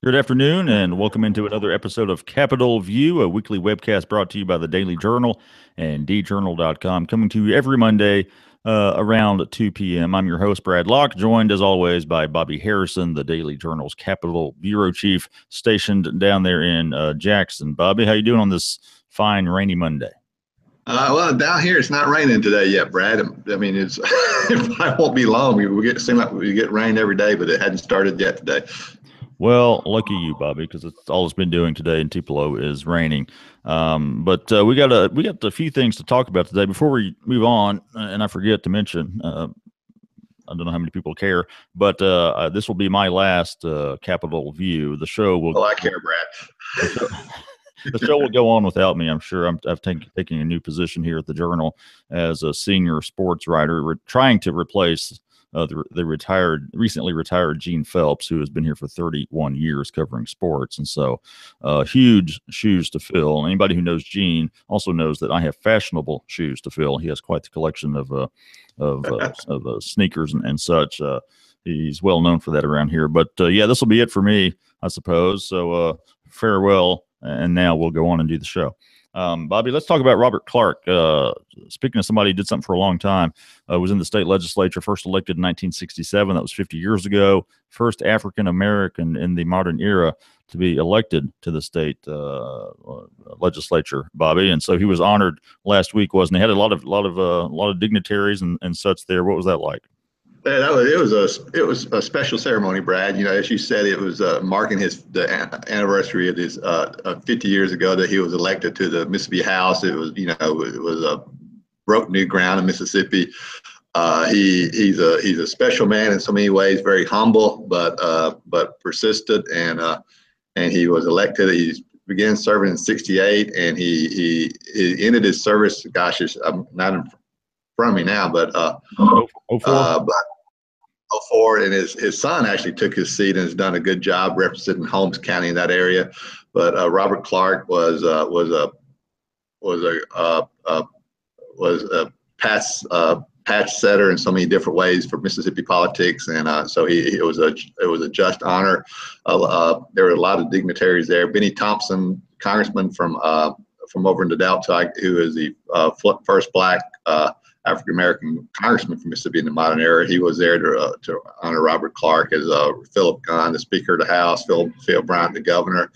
Good afternoon, and welcome into another episode of Capitol View, a weekly webcast brought to you by the Daily Journal and djournal.com, coming to you every Monday around 2 p.m. I'm your host, Brad Locke, joined as always by Bobby Harrison, the Daily Journal's Capitol Bureau Chief, stationed down there in Jackson. Bobby, how you doing on this fine, rainy Monday? Well, down here it's not raining today yet, Brad. I mean, it's it probably won't be long. Seem like we get rain every day, but it hadn't started yet today. Well, lucky you, Bobby, because it's all it's been doing today in Tupelo is raining. But we got a few things to talk about today. Before we move on, and I forget to mention, I don't know how many people care, but this will be my last Capitol View. The show will. Oh, I care, Brad. The show will go on without me. I'm sure. I've taken a new position here at the Journal as a senior sports writer. We're trying to replace the recently retired Gene Phelps, who has been here for 31 years covering sports. And so huge shoes to fill. Anybody who knows Gene also knows that I have fashionable shoes to fill. He has quite the collection of sneakers and such. He's well known for that around here. But yeah, this will be it for me, I suppose. So farewell. And now we'll go on and do the show. Bobby, let's talk about Robert Clark. Speaking of somebody who did something for a long time, was in the state legislature, first elected in 1967. That was 50 years ago. First African-American in the modern era to be elected to the state legislature, Bobby. And so he was honored last week, wasn't he? Had a lot of dignitaries and such there. What was that like? Yeah, it was a special ceremony, Brad. You know, as you said, it was marking the anniversary of his 50 years ago that he was elected to the Mississippi House. It was a broke new ground in Mississippi. He's a special man in so many ways, very humble, but persistent, and he was elected. He began serving in '68, and he ended his service. Gosh, I'm not in front of me now, but but 04, and his son actually took his seat and has done a good job representing Holmes County in that area. But Robert Clark was a patch setter in so many different ways for Mississippi politics, and so it was a just honor. There were a lot of dignitaries there. Benny Thompson, congressman from over in the Delta, who is the first black African-American congressman from Mississippi in the modern era. He was there to honor Robert Clark, as Philip Gunn, the Speaker of the House, Phil Bryant, the governor.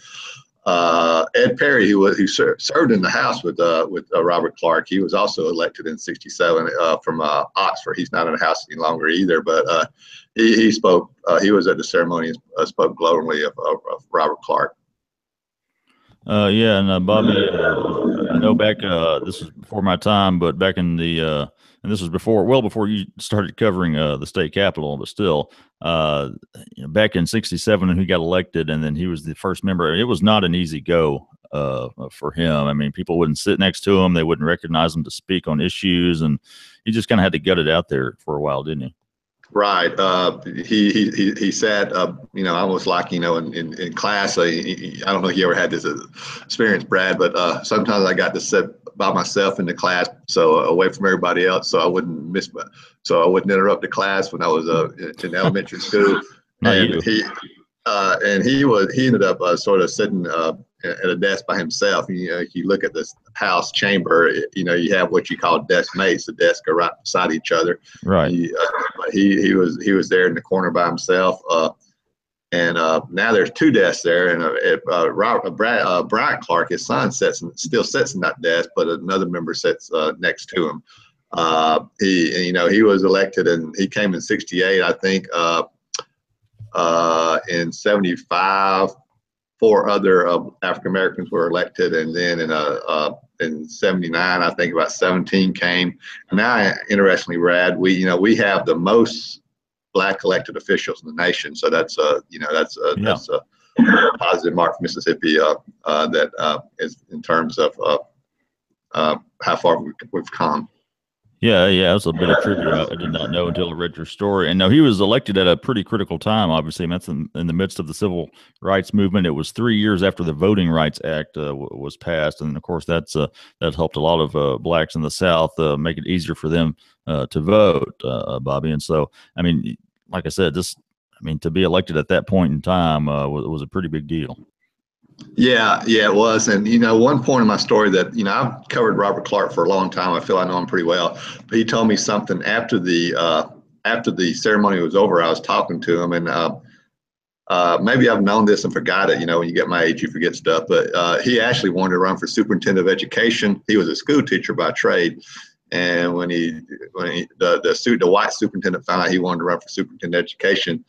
Ed Perry, who served in the House with Robert Clark. He was also elected in '67 from Oxford. He's not in the House any longer either, but he spoke. He was at the ceremony and spoke glowingly of Robert Clark. Yeah, and Bobby, I know back. This was before my time, but back in the and this was well before you started covering the state capitol. But still, back in '67, when he got elected, and then he was the first member. It was not an easy go for him. I mean, people wouldn't sit next to him; they wouldn't recognize him to speak on issues, and he just kind of had to gut it out there for a while, didn't he? Right. He said, almost like, in class, I don't know if you ever had this experience, Brad, but sometimes I got to sit by myself in the class, so away from everybody else, so I wouldn't interrupt the class when I was in elementary school. Not And you. he ended up sort of sitting at a desk by himself. If you look at this house chamber, you have what you call desk mates. The desks are right beside each other. Right. He was there in the corner by himself. And now there's two desks there, and Brian Clark, his son, still sits in that desk, but another member sits next to him. He was elected, and he came in '68, I think. In '75, four other African Americans were elected, and then in '79, I think about 17 came. And now, interestingly, Brad, we have the most black elected officials in the nation. So that's a positive mark for Mississippi that is in terms of how far we've come. Yeah, that's a bit of trivia I did not know until I read your story. And no, he was elected at a pretty critical time, obviously. And that's in the midst of the civil rights movement. It was 3 years after the Voting Rights Act was passed. And of course, that helped a lot of blacks in the South make it easier for them to vote, Bobby. And so, I mean, like I said, I mean, to be elected at that point in time was a pretty big deal. Yeah, it was. And, one point in my story that, I've covered Robert Clark for a long time. I feel I know him pretty well. But he told me something after the ceremony was over. I was talking to him, and maybe I've known this and forgot it. When you get my age, you forget stuff. But he actually wanted to run for superintendent of education. He was a school teacher by trade. And when the white superintendent found out he wanted to run for superintendent of education,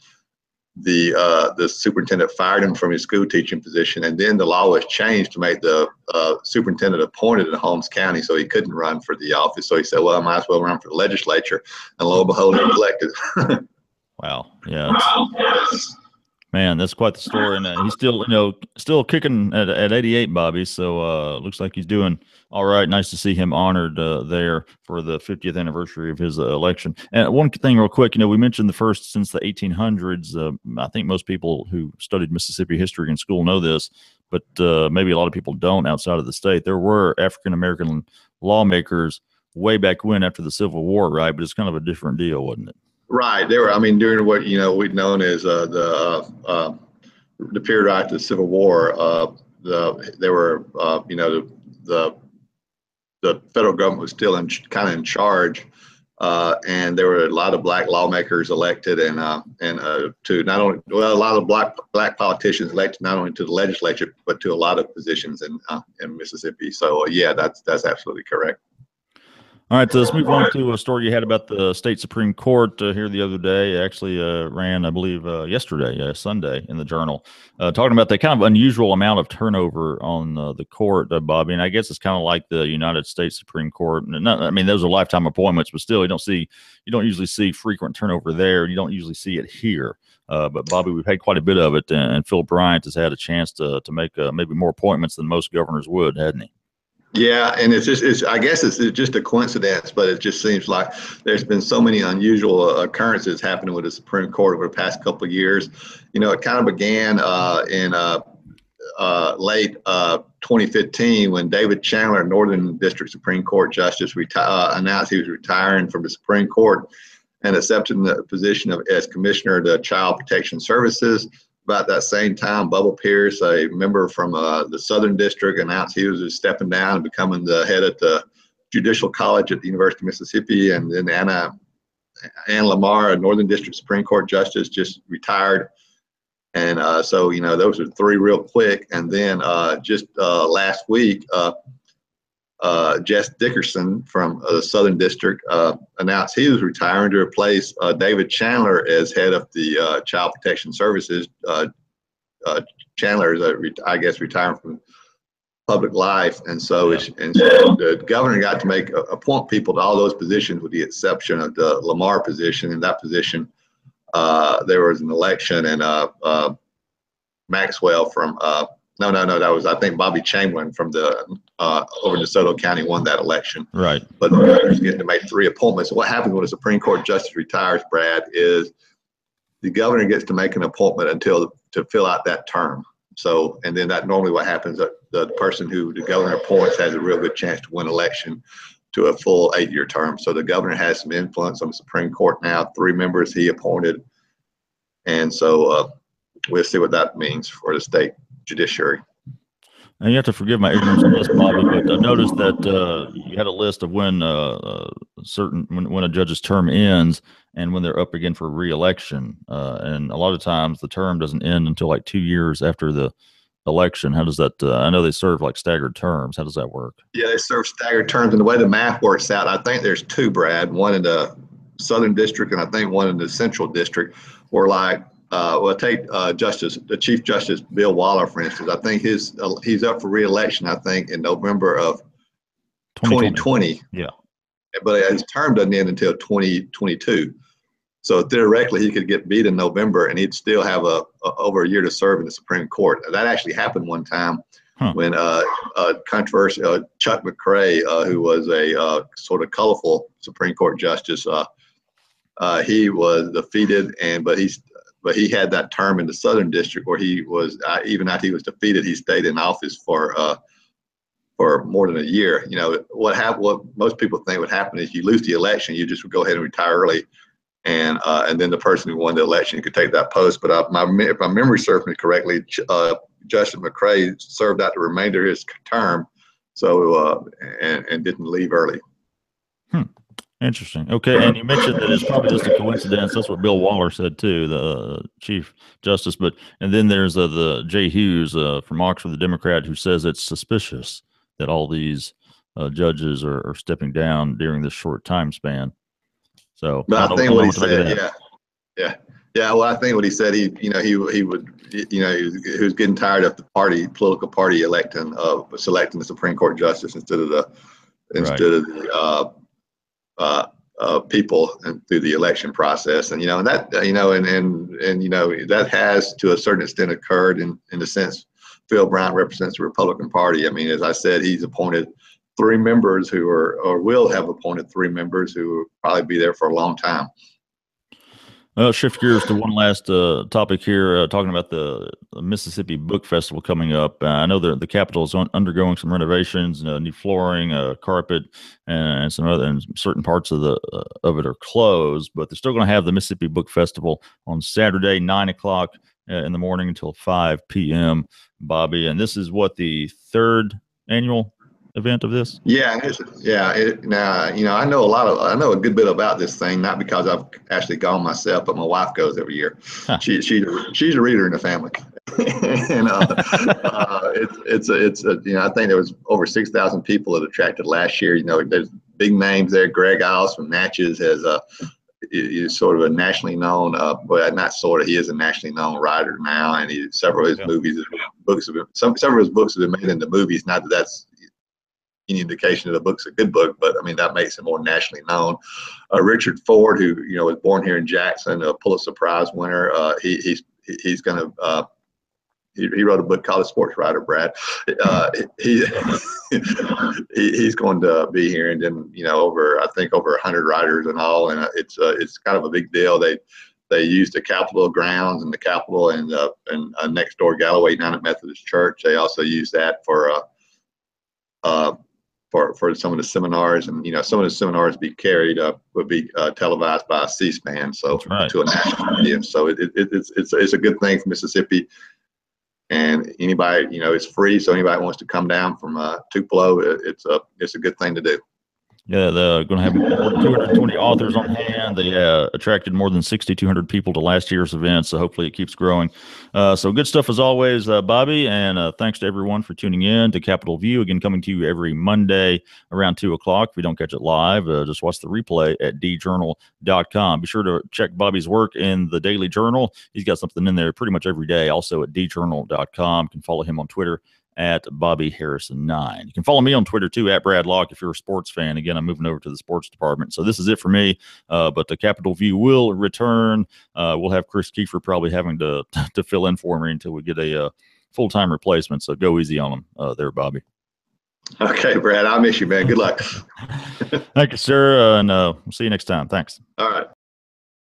the superintendent fired him from his school teaching position, and then the law was changed to make the superintendent appointed in Holmes County, so he couldn't run for the office. So he said, well, I might as well run for the legislature, and lo and behold, he was elected. Wow. Yeah. Man, that's quite the story, and he's still kicking at 88, Bobby. So looks like he's doing all right. Nice to see him honored there for the 50th anniversary of his election. And one thing, real quick, we mentioned the first since the 1800s. I think most people who studied Mississippi history in school know this, but maybe a lot of people don't outside of the state. There were African American lawmakers way back when after the Civil War, right? But it's kind of a different deal, wasn't it? Right. They were, during what, we'd known as the period after the Civil War, they were, the federal government was still kind of in charge. And there were a lot of black lawmakers elected and to not only, a lot of black politicians elected not only to the legislature, but to a lot of positions in Mississippi. So, yeah, that's absolutely correct. All right, so let's move on to a story you had about the state Supreme Court here the other day. Actually ran, I believe, yesterday, Sunday, in the Journal, talking about the kind of unusual amount of turnover on the court, Bobby. And I guess it's kind of like the United States Supreme Court. And those are lifetime appointments, but still, you don't usually see frequent turnover there. You don't usually see it here. But Bobby, we've had quite a bit of it, and Phil Bryant has had a chance to make maybe more appointments than most governors would, hadn't he? Yeah, and I guess it's just a coincidence, but it just seems like there's been so many unusual occurrences happening with the Supreme Court over the past couple of years. It kind of began in late 2015 when David Chandler, Northern District Supreme Court Justice, announced he was retiring from the Supreme Court and accepting the position as Commissioner of the Child Protection Services. About that same time, Bubba Pierce, a member from the Southern District, announced he was stepping down and becoming the head at the Judicial College at the University of Mississippi. And then Ann Lamar, a Northern District Supreme Court Justice, just retired. And so, those are three real quick. And then just last week, Jess Dickerson from the Southern District announced he was retiring to replace David Chandler as head of the Child Protection Services. Chandler is, I guess, retiring from public life, and so the governor got to appoint people to all those positions, with the exception of the Lamar position. In that position, there was an election, and Maxwell from that was, I think, Bobby Chamberlain from over in DeSoto County won that election. Right. But the governor's getting to make three appointments. What happens when a Supreme Court justice retires, Brad, is the governor gets to make an appointment to fill out that term. So, and then that normally what happens, the person who the governor appoints has a real good chance to win election to a full 8-year term. So the governor has some influence on the Supreme Court now. 3 members he appointed. And so we'll see what that means for the state judiciary. And you have to forgive my ignorance on this, Bobby, but I noticed that you had a list of when when a judge's term ends and when they're up again for re-election. And a lot of times the term doesn't end until like 2 years after the election. How does that? I know they serve like staggered terms. How does that work? Yeah, they serve staggered terms, and the way the math works out, I think there's 2, Brad. One in the Southern District, and I think one in the Central District, where take the Chief Justice Bill Waller, for instance. I think he's up for re-election, I think, in November of 2020. Yeah. But his term doesn't end until 2022. So theoretically, he could get beat in November, and he'd still have over a year to serve in the Supreme Court. That actually happened one time when controversial Chuck McCrae, who was a sort of colorful Supreme Court justice, he was defeated, but he had that term in the Southern District where he was, even after he was defeated, he stayed in office for more than a year. What most people think would happen is you lose the election, you just would go ahead and retire early. and then the person who won the election could take that post. But if my memory serves me correctly, Justice McCray served out the remainder of his term, so and didn't leave early. Interesting. Okay, and you mentioned that it's probably just a coincidence. That's what Bill Waller said too, the Chief Justice. And then there's the Jay Hughes from Oxford, the Democrat, who says it's suspicious that all these judges are stepping down during this short time span. So, but I think what he said, yeah. Well, I think what he said, he was getting tired of the political party selecting the Supreme Court justice instead of the people and through the election process, and that has to a certain extent occurred in the sense Phil Bryant represents the Republican Party. I mean, as I said, he's appointed 3 members who will have appointed 3 members who will probably be there for a long time. Well, shift gears to one last topic here, talking about the Mississippi Book Festival coming up. I know the Capitol is undergoing some renovations, new flooring, carpet, and some other, and certain parts of it are closed, but they're still going to have the Mississippi Book Festival on Saturday, 9 o'clock in the morning until 5 p.m., Bobby. And this is what, the 3rd annual event of this? Yeah. Now, I know a good bit about this thing, not because I've actually gone myself, but my wife goes every year. Huh. She's a reader in the family. And I think there was over 6,000 people that attracted last year. There's big names there. Greg Iles from Natchez is sort of a nationally known, he is a nationally known writer now, and several of his books have been made into movies. Not that that's any indication that the book's a good book, but I mean, that makes him more nationally known. Richard Ford, who was born here in Jackson, a Pulitzer Prize winner, he's going to he wrote a book called A Sports Writer, Brad. He's going to be here, and then over 100 writers and all, and it's kind of a big deal. They used the Capitol grounds and the Capitol and next door Galloway United Methodist Church. They also use that for some of the seminars, and some of the seminars would be televised by C-SPAN, so right, to a national audience. So it's a good thing for Mississippi, and anybody, it's free, so anybody wants to come down from Tupelo, it's a good thing to do. Yeah, they're going to have more than 220 authors on hand. They attracted more than 6,200 people to last year's event, so hopefully it keeps growing. So good stuff as always, Bobby, and thanks to everyone for tuning in to Capitol View. Again, coming to you every Monday around 2 o'clock. If you don't catch it live, just watch the replay at djournal.com. Be sure to check Bobby's work in the Daily Journal. He's got something in there pretty much every day, also at djournal.com. You can follow him on Twitter at Bobby Harrison 9. You can follow me on Twitter too, at Brad Locke, if you're a sports fan. Again, I'm moving over to the sports department. So this is it for me. But the Capitol View will return. We'll have Chris Kiefer probably having to fill in for me until we get a full-time replacement. So go easy on him there, Bobby. Okay, Brad. I'll miss you, man. Good luck. Thank you, sir. And we'll see you next time. Thanks. All right.